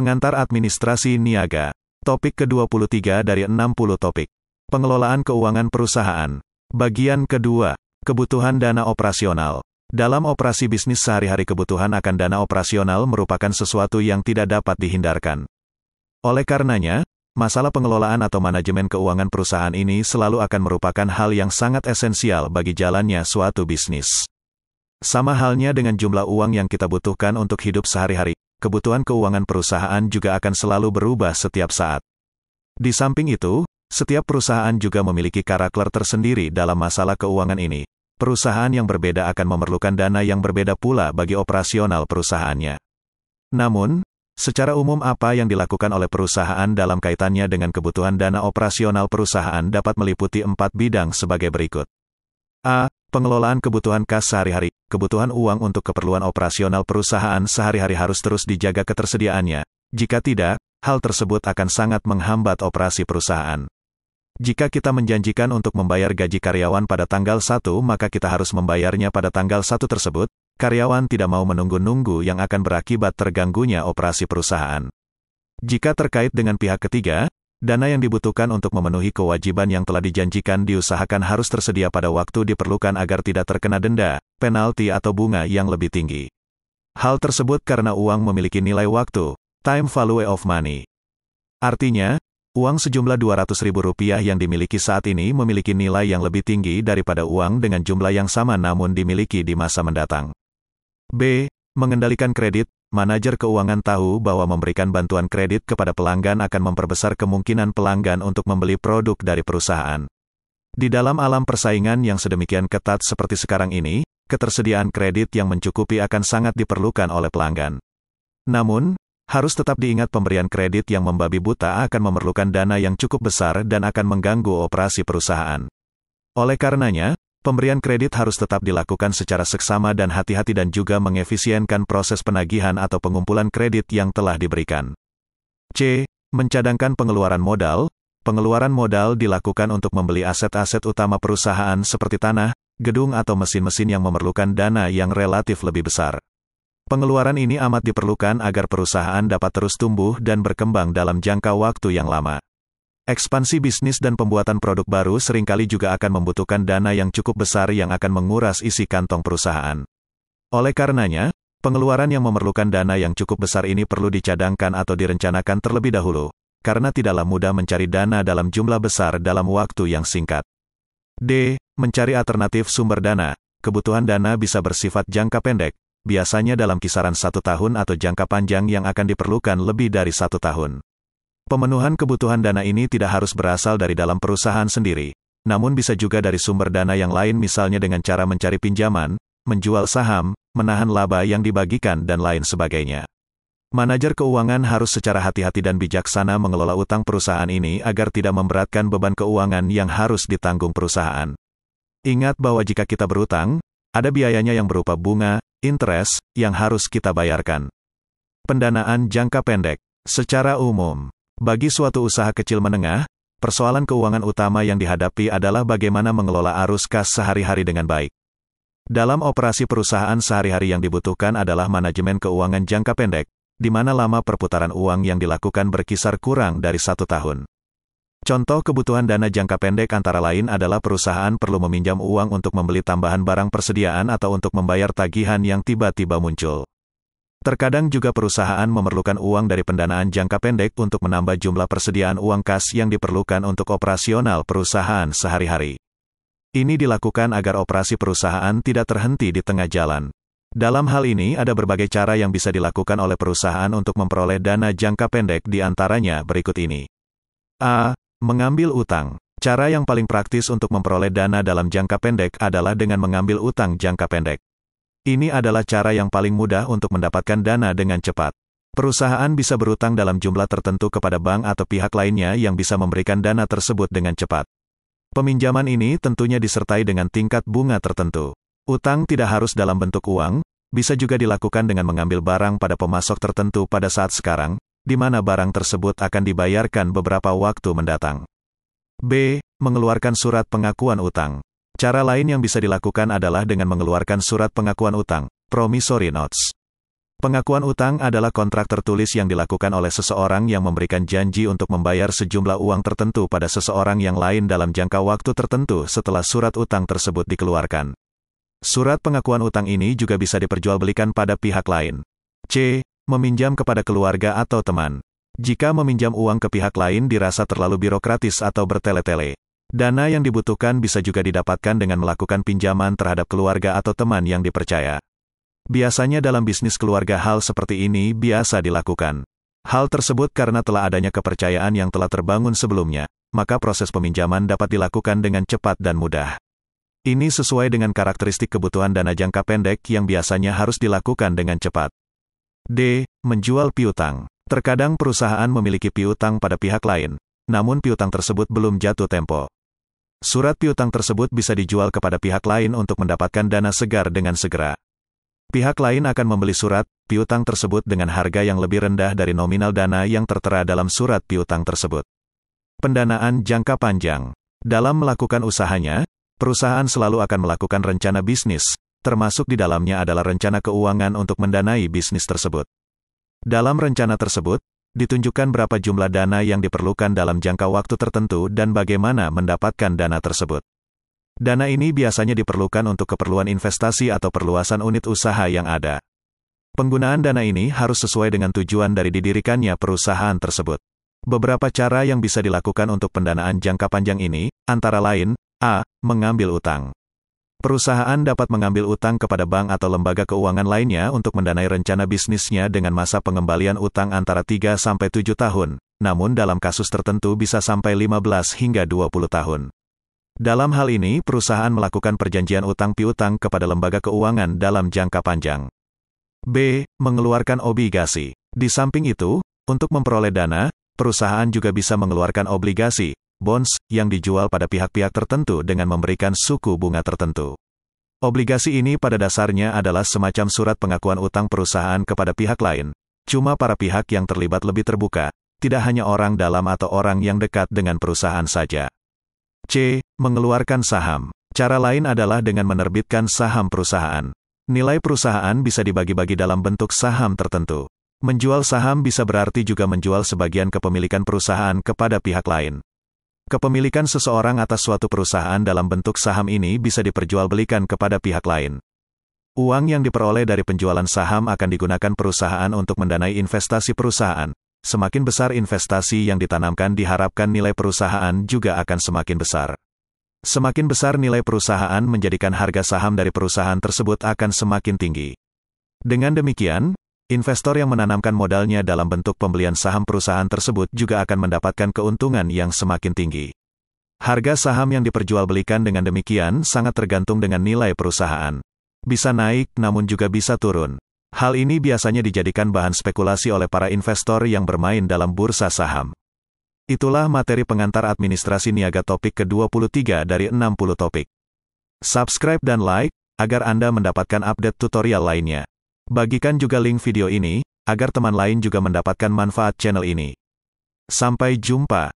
Pengantar Administrasi Niaga. Topik ke-23 dari 60 topik. Pengelolaan keuangan perusahaan. Bagian kedua. Kebutuhan dana operasional. Dalam operasi bisnis sehari-hari, kebutuhan akan dana operasional merupakan sesuatu yang tidak dapat dihindarkan. Oleh karenanya, masalah pengelolaan atau manajemen keuangan perusahaan ini selalu akan merupakan hal yang sangat esensial bagi jalannya suatu bisnis. Sama halnya dengan jumlah uang yang kita butuhkan untuk hidup sehari-hari, kebutuhan keuangan perusahaan juga akan selalu berubah setiap saat. Di samping itu, setiap perusahaan juga memiliki karakter tersendiri dalam masalah keuangan ini. Perusahaan yang berbeda akan memerlukan dana yang berbeda pula bagi operasional perusahaannya. Namun, secara umum apa yang dilakukan oleh perusahaan dalam kaitannya dengan kebutuhan dana operasional perusahaan dapat meliputi 4 bidang sebagai berikut. A. Pengelolaan kebutuhan kas sehari-hari. Kebutuhan uang untuk keperluan operasional perusahaan sehari-hari harus terus dijaga ketersediaannya. Jika tidak, hal tersebut akan sangat menghambat operasi perusahaan. Jika kita menjanjikan untuk membayar gaji karyawan pada tanggal 1, maka kita harus membayarnya pada tanggal 1 tersebut. Karyawan tidak mau menunggu-nunggu yang akan berakibat terganggunya operasi perusahaan. Jika terkait dengan pihak ketiga, dana yang dibutuhkan untuk memenuhi kewajiban yang telah dijanjikan diusahakan harus tersedia pada waktu diperlukan agar tidak terkena denda, penalti atau bunga yang lebih tinggi. Hal tersebut karena uang memiliki nilai waktu, time value of money. Artinya, uang sejumlah Rp200.000 yang dimiliki saat ini memiliki nilai yang lebih tinggi daripada uang dengan jumlah yang sama namun dimiliki di masa mendatang. B. Mengendalikan kredit. Manajer keuangan tahu bahwa memberikan bantuan kredit kepada pelanggan akan memperbesar kemungkinan pelanggan untuk membeli produk dari perusahaan. Di dalam alam persaingan yang sedemikian ketat seperti sekarang ini, ketersediaan kredit yang mencukupi akan sangat diperlukan oleh pelanggan. Namun, harus tetap diingat pemberian kredit yang membabi buta akan memerlukan dana yang cukup besar dan akan mengganggu operasi perusahaan. Oleh karenanya, pemberian kredit harus tetap dilakukan secara seksama dan hati-hati dan juga mengefisienkan proses penagihan atau pengumpulan kredit yang telah diberikan. C. Mencadangkan pengeluaran modal. Pengeluaran modal dilakukan untuk membeli aset-aset utama perusahaan seperti tanah, gedung atau mesin-mesin yang memerlukan dana yang relatif lebih besar. Pengeluaran ini amat diperlukan agar perusahaan dapat terus tumbuh dan berkembang dalam jangka waktu yang lama. Ekspansi bisnis dan pembuatan produk baru seringkali juga akan membutuhkan dana yang cukup besar yang akan menguras isi kantong perusahaan. Oleh karenanya, pengeluaran yang memerlukan dana yang cukup besar ini perlu dicadangkan atau direncanakan terlebih dahulu, karena tidaklah mudah mencari dana dalam jumlah besar dalam waktu yang singkat. D. Mencari alternatif sumber dana. Kebutuhan dana bisa bersifat jangka pendek, biasanya dalam kisaran 1 tahun atau jangka panjang yang akan diperlukan lebih dari 1 tahun. Pemenuhan kebutuhan dana ini tidak harus berasal dari dalam perusahaan sendiri, namun bisa juga dari sumber dana yang lain misalnya dengan cara mencari pinjaman, menjual saham, menahan laba yang dibagikan dan lain sebagainya. Manajer keuangan harus secara hati-hati dan bijaksana mengelola utang perusahaan ini agar tidak memberatkan beban keuangan yang harus ditanggung perusahaan. Ingat bahwa jika kita berutang, ada biayanya yang berupa bunga, interest, yang harus kita bayarkan. Pendanaan jangka pendek. Secara umum, bagi suatu usaha kecil menengah, persoalan keuangan utama yang dihadapi adalah bagaimana mengelola arus kas sehari-hari dengan baik. Dalam operasi perusahaan sehari-hari yang dibutuhkan adalah manajemen keuangan jangka pendek, di mana lama perputaran uang yang dilakukan berkisar kurang dari 1 tahun. Contoh kebutuhan dana jangka pendek antara lain adalah perusahaan perlu meminjam uang untuk membeli tambahan barang persediaan atau untuk membayar tagihan yang tiba-tiba muncul. Terkadang juga perusahaan memerlukan uang dari pendanaan jangka pendek untuk menambah jumlah persediaan uang kas yang diperlukan untuk operasional perusahaan sehari-hari. Ini dilakukan agar operasi perusahaan tidak terhenti di tengah jalan. Dalam hal ini ada berbagai cara yang bisa dilakukan oleh perusahaan untuk memperoleh dana jangka pendek, di antaranya berikut ini. A. Mengambil utang. Cara yang paling praktis untuk memperoleh dana dalam jangka pendek adalah dengan mengambil utang jangka pendek. Ini adalah cara yang paling mudah untuk mendapatkan dana dengan cepat. Perusahaan bisa berutang dalam jumlah tertentu kepada bank atau pihak lainnya yang bisa memberikan dana tersebut dengan cepat. Peminjaman ini tentunya disertai dengan tingkat bunga tertentu. Utang tidak harus dalam bentuk uang, bisa juga dilakukan dengan mengambil barang pada pemasok tertentu pada saat sekarang, di mana barang tersebut akan dibayarkan beberapa waktu mendatang. B. Mengeluarkan surat pengakuan utang. Cara lain yang bisa dilakukan adalah dengan mengeluarkan surat pengakuan utang, promissory notes. Pengakuan utang adalah kontrak tertulis yang dilakukan oleh seseorang yang memberikan janji untuk membayar sejumlah uang tertentu pada seseorang yang lain dalam jangka waktu tertentu setelah surat utang tersebut dikeluarkan. Surat pengakuan utang ini juga bisa diperjualbelikan pada pihak lain. C. Meminjam kepada keluarga atau teman. Jika meminjam uang ke pihak lain dirasa terlalu birokratis atau bertele-tele, dana yang dibutuhkan bisa juga didapatkan dengan melakukan pinjaman terhadap keluarga atau teman yang dipercaya. Biasanya dalam bisnis keluarga hal seperti ini biasa dilakukan. Hal tersebut karena telah adanya kepercayaan yang telah terbangun sebelumnya, maka proses peminjaman dapat dilakukan dengan cepat dan mudah. Ini sesuai dengan karakteristik kebutuhan dana jangka pendek yang biasanya harus dilakukan dengan cepat. D. Menjual piutang. Terkadang perusahaan memiliki piutang pada pihak lain, namun piutang tersebut belum jatuh tempo. Surat piutang tersebut bisa dijual kepada pihak lain untuk mendapatkan dana segar dengan segera. Pihak lain akan membeli surat piutang tersebut dengan harga yang lebih rendah dari nominal dana yang tertera dalam surat piutang tersebut. Pendanaan jangka panjang. Dalam melakukan usahanya, perusahaan selalu akan melakukan rencana bisnis, termasuk di dalamnya adalah rencana keuangan untuk mendanai bisnis tersebut. Dalam rencana tersebut, ditunjukkan berapa jumlah dana yang diperlukan dalam jangka waktu tertentu dan bagaimana mendapatkan dana tersebut. Dana ini biasanya diperlukan untuk keperluan investasi atau perluasan unit usaha yang ada. Penggunaan dana ini harus sesuai dengan tujuan dari didirikannya perusahaan tersebut. Beberapa cara yang bisa dilakukan untuk pendanaan jangka panjang ini, antara lain, A. Mengambil utang. Perusahaan dapat mengambil utang kepada bank atau lembaga keuangan lainnya untuk mendanai rencana bisnisnya dengan masa pengembalian utang antara 3-7 tahun, namun dalam kasus tertentu bisa sampai 15 hingga 20 tahun. Dalam hal ini, perusahaan melakukan perjanjian utang piutang kepada lembaga keuangan dalam jangka panjang. B. Mengeluarkan obligasi. Di samping itu, untuk memperoleh dana, perusahaan juga bisa mengeluarkan obligasi, bonds, yang dijual pada pihak-pihak tertentu dengan memberikan suku bunga tertentu. Obligasi ini pada dasarnya adalah semacam surat pengakuan utang perusahaan kepada pihak lain. Cuma para pihak yang terlibat lebih terbuka, tidak hanya orang dalam atau orang yang dekat dengan perusahaan saja. C. Mengeluarkan saham. Cara lain adalah dengan menerbitkan saham perusahaan. Nilai perusahaan bisa dibagi-bagi dalam bentuk saham tertentu. Menjual saham bisa berarti juga menjual sebagian kepemilikan perusahaan kepada pihak lain. Kepemilikan seseorang atas suatu perusahaan dalam bentuk saham ini bisa diperjualbelikan kepada pihak lain. Uang yang diperoleh dari penjualan saham akan digunakan perusahaan untuk mendanai investasi perusahaan. Semakin besar investasi yang ditanamkan diharapkan nilai perusahaan juga akan semakin besar. Semakin besar nilai perusahaan menjadikan harga saham dari perusahaan tersebut akan semakin tinggi. Dengan demikian, investor yang menanamkan modalnya dalam bentuk pembelian saham perusahaan tersebut juga akan mendapatkan keuntungan yang semakin tinggi. Harga saham yang diperjualbelikan dengan demikian sangat tergantung dengan nilai perusahaan. Bisa naik namun juga bisa turun. Hal ini biasanya dijadikan bahan spekulasi oleh para investor yang bermain dalam bursa saham. Itulah materi pengantar administrasi niaga topik ke-23 dari 60 topik. Subscribe dan like, agar Anda mendapatkan update tutorial lainnya. Bagikan juga link video ini, agar teman lain juga mendapatkan manfaat channel ini. Sampai jumpa.